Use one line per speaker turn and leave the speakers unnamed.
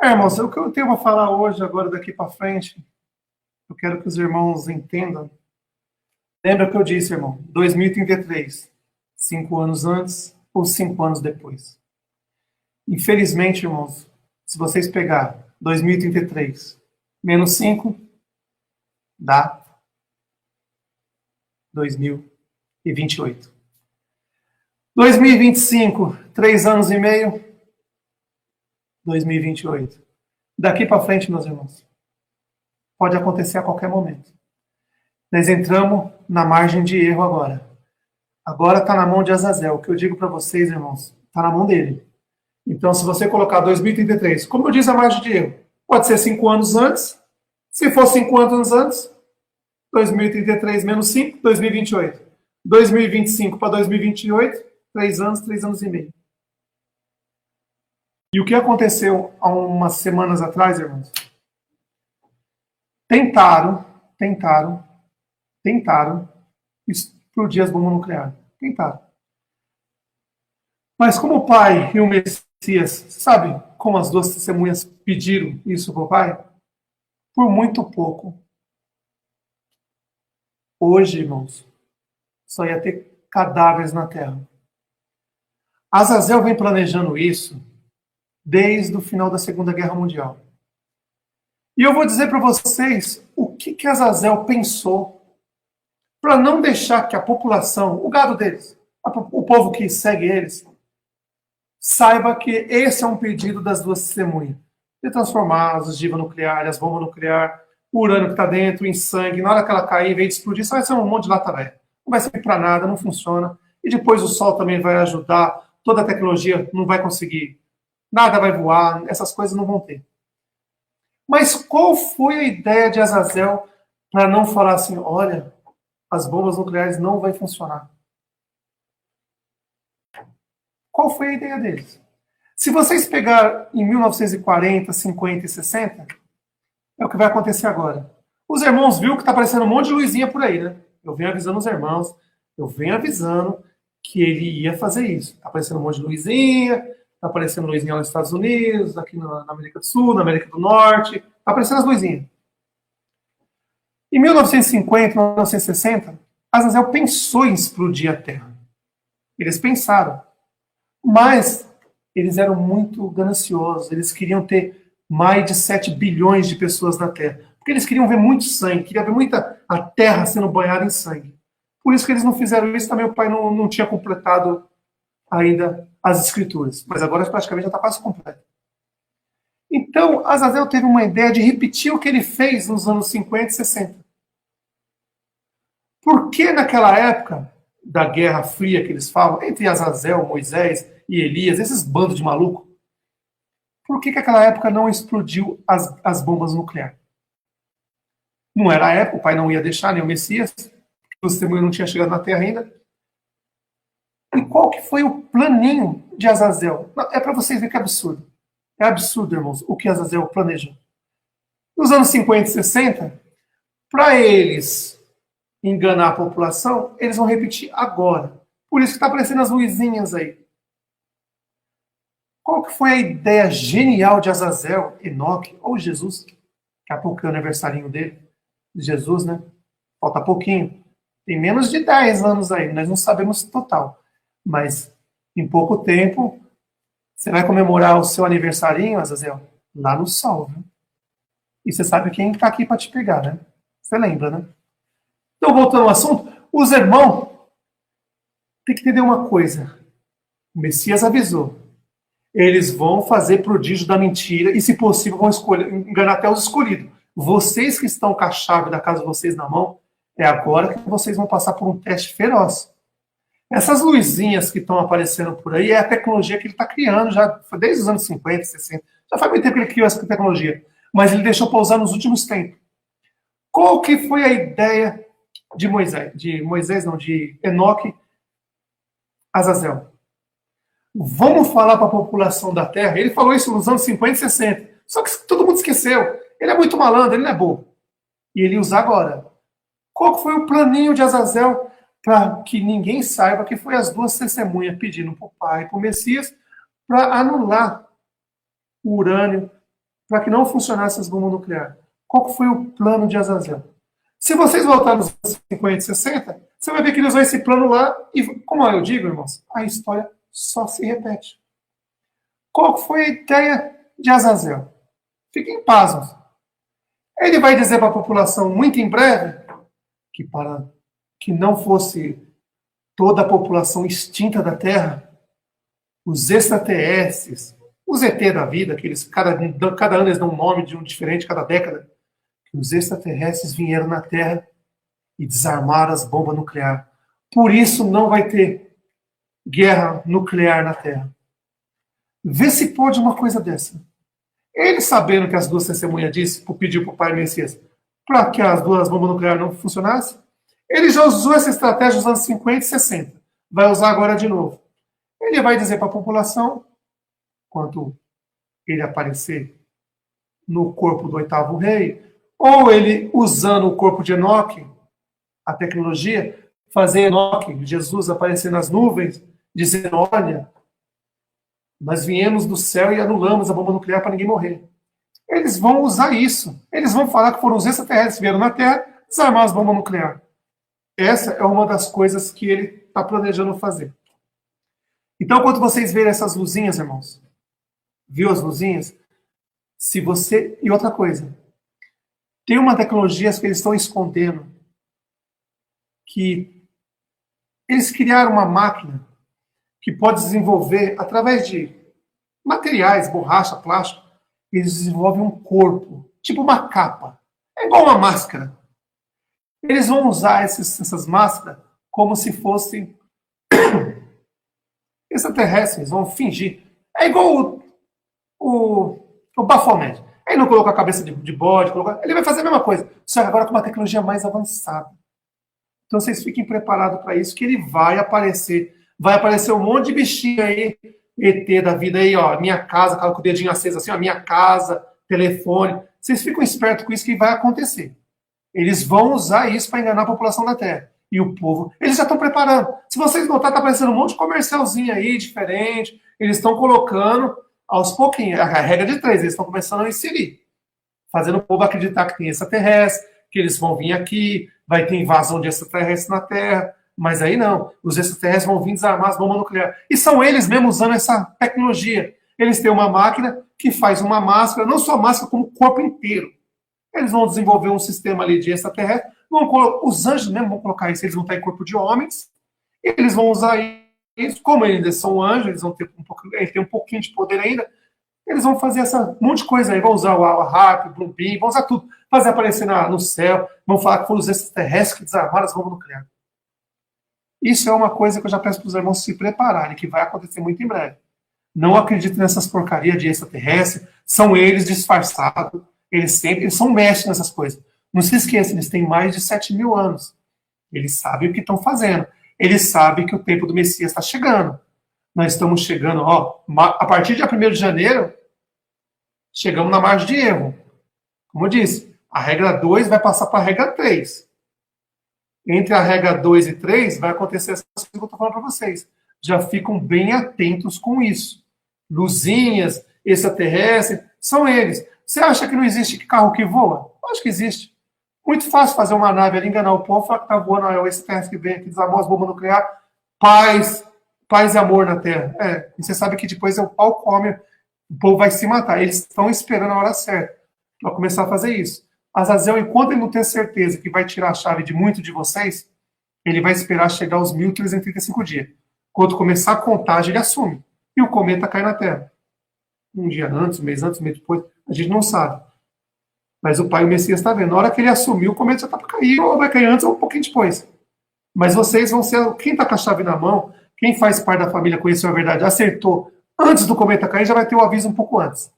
Irmãos, o que eu tenho para falar hoje, agora daqui para frente, eu quero que os irmãos entendam. Lembra que eu disse, irmão, 2033, 5 anos antes ou 5 anos depois. Infelizmente, irmãos, se vocês pegar 2033 menos 5, dá 2028. 2025, 3 anos e meio, 2028. Daqui para frente, meus irmãos, pode acontecer a qualquer momento. Nós entramos na margem de erro agora. Agora está na mão de Azazel. O que eu digo para vocês, irmãos, está na mão dele. Então, se você colocar 2033, como eu disse a margem de erro, pode ser 5 anos antes. Se for 5 anos antes, 2033 menos 5, 2028. 2025 para 2028, 3 anos, 3 anos e meio. E o que aconteceu há umas semanas atrás, irmãos? Tentaram explodir as bombas nucleares. Tentaram. Mas como o pai e o Messias, sabe como as duas testemunhas pediram isso para o pai? Por muito pouco. Hoje, irmãos, só ia ter cadáveres na terra. Azazel vem planejando isso desde o final da Segunda Guerra Mundial. E eu vou dizer para vocês o que Azazel pensou para não deixar que a população, o gado deles, o povo que segue eles, saiba que esse é um pedido das duas testemunhas. De transformar as ogivas nucleares, as bombas nucleares, o urânio que está dentro, em sangue, na hora que ela cair, em vez de explodir, só vai ser um monte de lata velha. Não vai servir para nada, não funciona. E depois o sol também vai ajudar, toda a tecnologia não vai conseguir, nada vai voar, essas coisas não vão ter. Mas qual foi a ideia de Azazel para não falar assim, olha, as bombas nucleares não vão funcionar? Qual foi a ideia deles? Se vocês pegar em 1940, 50 e 60, é o que vai acontecer agora. Os irmãos viram que está aparecendo um monte de luzinha por aí, né? Eu venho avisando os irmãos, eu venho avisando que ele ia fazer isso. Está aparecendo um monte de luzinha, está aparecendo luzinha lá nos Estados Unidos, aqui na América do Sul, na América do Norte, está aparecendo as luzinhas. Em 1950, 1960, Azazel pensou em explodir a Terra. Eles pensaram. Mas eles eram muito gananciosos, eles queriam ter mais de 7 bilhões de pessoas na Terra. Porque eles queriam ver muito sangue, queriam ver muita a Terra sendo banhada em sangue. Por isso que eles não fizeram isso, também o pai não tinha completado ainda as escrituras. Mas agora praticamente já está quase completo. Então, Azazel teve uma ideia de repetir o que ele fez nos anos 50 e 60. Por que naquela época da Guerra Fria que eles falam, entre Azazel, Moisés e Elias, esses bandos de maluco, por que aquela época não explodiu as bombas nucleares? Não era a época, o pai não ia deixar, nem o Messias, o testemunho não tinha chegado na Terra ainda. E qual que foi o planinho de Azazel? É para vocês verem que é absurdo. É absurdo, irmãos, o que Azazel planejou. Nos anos 50 e 60, para eles enganar a população, eles vão repetir agora. Por isso que está aparecendo as luzinhas aí. Qual que foi a ideia genial de Azazel, Enoque ou Jesus? Daqui a pouco é o aniversarinho dele, de Jesus, né? Falta pouquinho. Tem menos de 10 anos aí, nós não sabemos total. Mas em pouco tempo, você vai comemorar o seu aniversarinho, Azazel, lá no sol, viu? E você sabe quem está aqui para te pegar, né? Você lembra, né? Então, voltando ao assunto, os irmãos têm que entender uma coisa. O Messias avisou. Eles vão fazer prodígio da mentira e, se possível, vão enganar até os escolhidos. Vocês que estão com a chave da casa de vocês na mão, é agora que vocês vão passar por um teste feroz. Essas luzinhas que estão aparecendo por aí é a tecnologia que ele está criando já desde os anos 50, 60. Já faz muito tempo que ele criou essa tecnologia. Mas ele deixou para usar nos últimos tempos. Qual que foi a ideia de de Enoque, Azazel? Vamos falar para a população da Terra. Ele falou isso nos anos 50 e 60. Só que todo mundo esqueceu. Ele é muito malandro, ele não é bobo. E ele usa agora. Qual foi o planinho de Azazel para que ninguém saiba que foi as duas testemunhas pedindo para o pai e para o Messias para anular o urânio para que não funcionasse as bombas nucleares. Qual foi o plano de Azazel? Se vocês voltarem nos anos 50 e 60, você vai ver que ele usou esse plano lá e, como eu digo, irmãos, a história só se repete. Qual foi a ideia de Azazel? Fiquem pasmos. Ele vai dizer para a população muito em breve que para que não fosse toda a população extinta da Terra, os extraterrestres, os ET da vida, que eles, cada ano eles dão um nome de um diferente, cada década, que os extraterrestres vieram na Terra e desarmaram as bombas nucleares. Por isso não vai ter guerra nuclear na Terra. Vê se pode uma coisa dessa. Ele, sabendo que as duas testemunhas pediu para o pai Messias para que as duas bombas nucleares não funcionassem, ele já usou essa estratégia nos anos 50 e 60. Vai usar agora de novo. Ele vai dizer para a população, quando ele aparecer no corpo do oitavo rei, ou ele usando o corpo de Enoque, a tecnologia, fazer Enoque, Jesus aparecer nas nuvens, dizendo, olha, nós viemos do céu e anulamos a bomba nuclear para ninguém morrer. Eles vão usar isso. Eles vão falar que foram os extraterrestres que vieram na Terra desarmar as bombas nucleares. Essa é uma das coisas que ele está planejando fazer. Então, quando vocês verem essas luzinhas, irmãos, viu as luzinhas? Se você... E outra coisa, tem uma tecnologia que eles estão escondendo, que eles criaram uma máquina que pode desenvolver, através de materiais, borracha, plástico, eles desenvolvem um corpo, tipo uma capa. É igual uma máscara. Eles vão usar essas máscaras como se fossem extraterrestres, vão fingir. É igual o Baphomet. Ele não colocou a cabeça de bode, ele vai fazer a mesma coisa, só que agora com uma tecnologia mais avançada. Então vocês fiquem preparados para isso, que ele vai aparecer. Vai aparecer um monte de bichinho aí, ET da vida aí, ó, minha casa, com o dedinho aceso assim, ó, minha casa, telefone. Vocês ficam espertos com isso que vai acontecer. Eles vão usar isso para enganar a população da Terra. E o povo, eles já estão preparando. Se vocês notarem, tá aparecendo um monte de comercialzinho aí, diferente. Eles estão colocando aos pouquinhos. A regra de 3, eles estão começando a inserir. Fazendo o povo acreditar que tem extraterrestre, que eles vão vir aqui, vai ter invasão de extraterrestres na Terra. Mas aí não. Os extraterrestres vão vir desarmar as bombas nucleares. E são eles mesmos usando essa tecnologia. Eles têm uma máquina que faz uma máscara, não só a máscara, como o corpo inteiro. Eles vão desenvolver um sistema ali de extraterrestre. Os anjos mesmo vão colocar isso, eles vão estar em corpo de homens. Eles vão usar isso, como eles são anjos, eles vão ter um pouquinho de poder ainda. Eles vão fazer essa monte de coisa aí, vão usar o harp, o Bluebeam, vão usar tudo, fazer aparecer no céu, vão falar que foram os extraterrestres que desarmaram as bombas nucleares. Isso é uma coisa que eu já peço para os irmãos se prepararem, que vai acontecer muito em breve. Não acreditem nessas porcarias de extraterrestre, são eles disfarçados, eles são mestres nessas coisas. Não se esqueça, eles têm mais de 7.000 anos. Eles sabem o que estão fazendo. Eles sabem que o tempo do Messias está chegando. Nós estamos chegando, ó, a partir de 1º de janeiro, chegamos na margem de erro. Como eu disse, a regra 2 vai passar para a regra 3. Entre a regra 2 e 3 vai acontecer essas coisas que eu estou falando para vocês. Já ficam bem atentos com isso. Luzinhas, extraterrestres, são eles. Você acha que não existe carro que voa? Eu acho que existe. Muito fácil fazer uma nave ali, enganar o povo, falar que está voando, é o extraterrestre que vem aqui, desarmou as bombas nucleares, paz e amor na Terra. E você sabe que depois o pau come, o povo vai se matar. Eles estão esperando a hora certa para começar a fazer isso. Azazel, enquanto ele não tem certeza que vai tirar a chave de muito de vocês, ele vai esperar chegar aos 1.335 dias. Quando começar a contagem, ele assume. E o cometa cai na Terra. Um dia antes, um mês depois, a gente não sabe. Mas o Pai, o Messias, está vendo. Na hora que ele assumiu, o cometa já está para cair, ou vai cair antes ou um pouquinho depois. Mas vocês vão ser, quem está com a chave na mão, quem faz parte da família, conheceu a verdade, acertou, antes do cometa cair, já vai ter o aviso um pouco antes.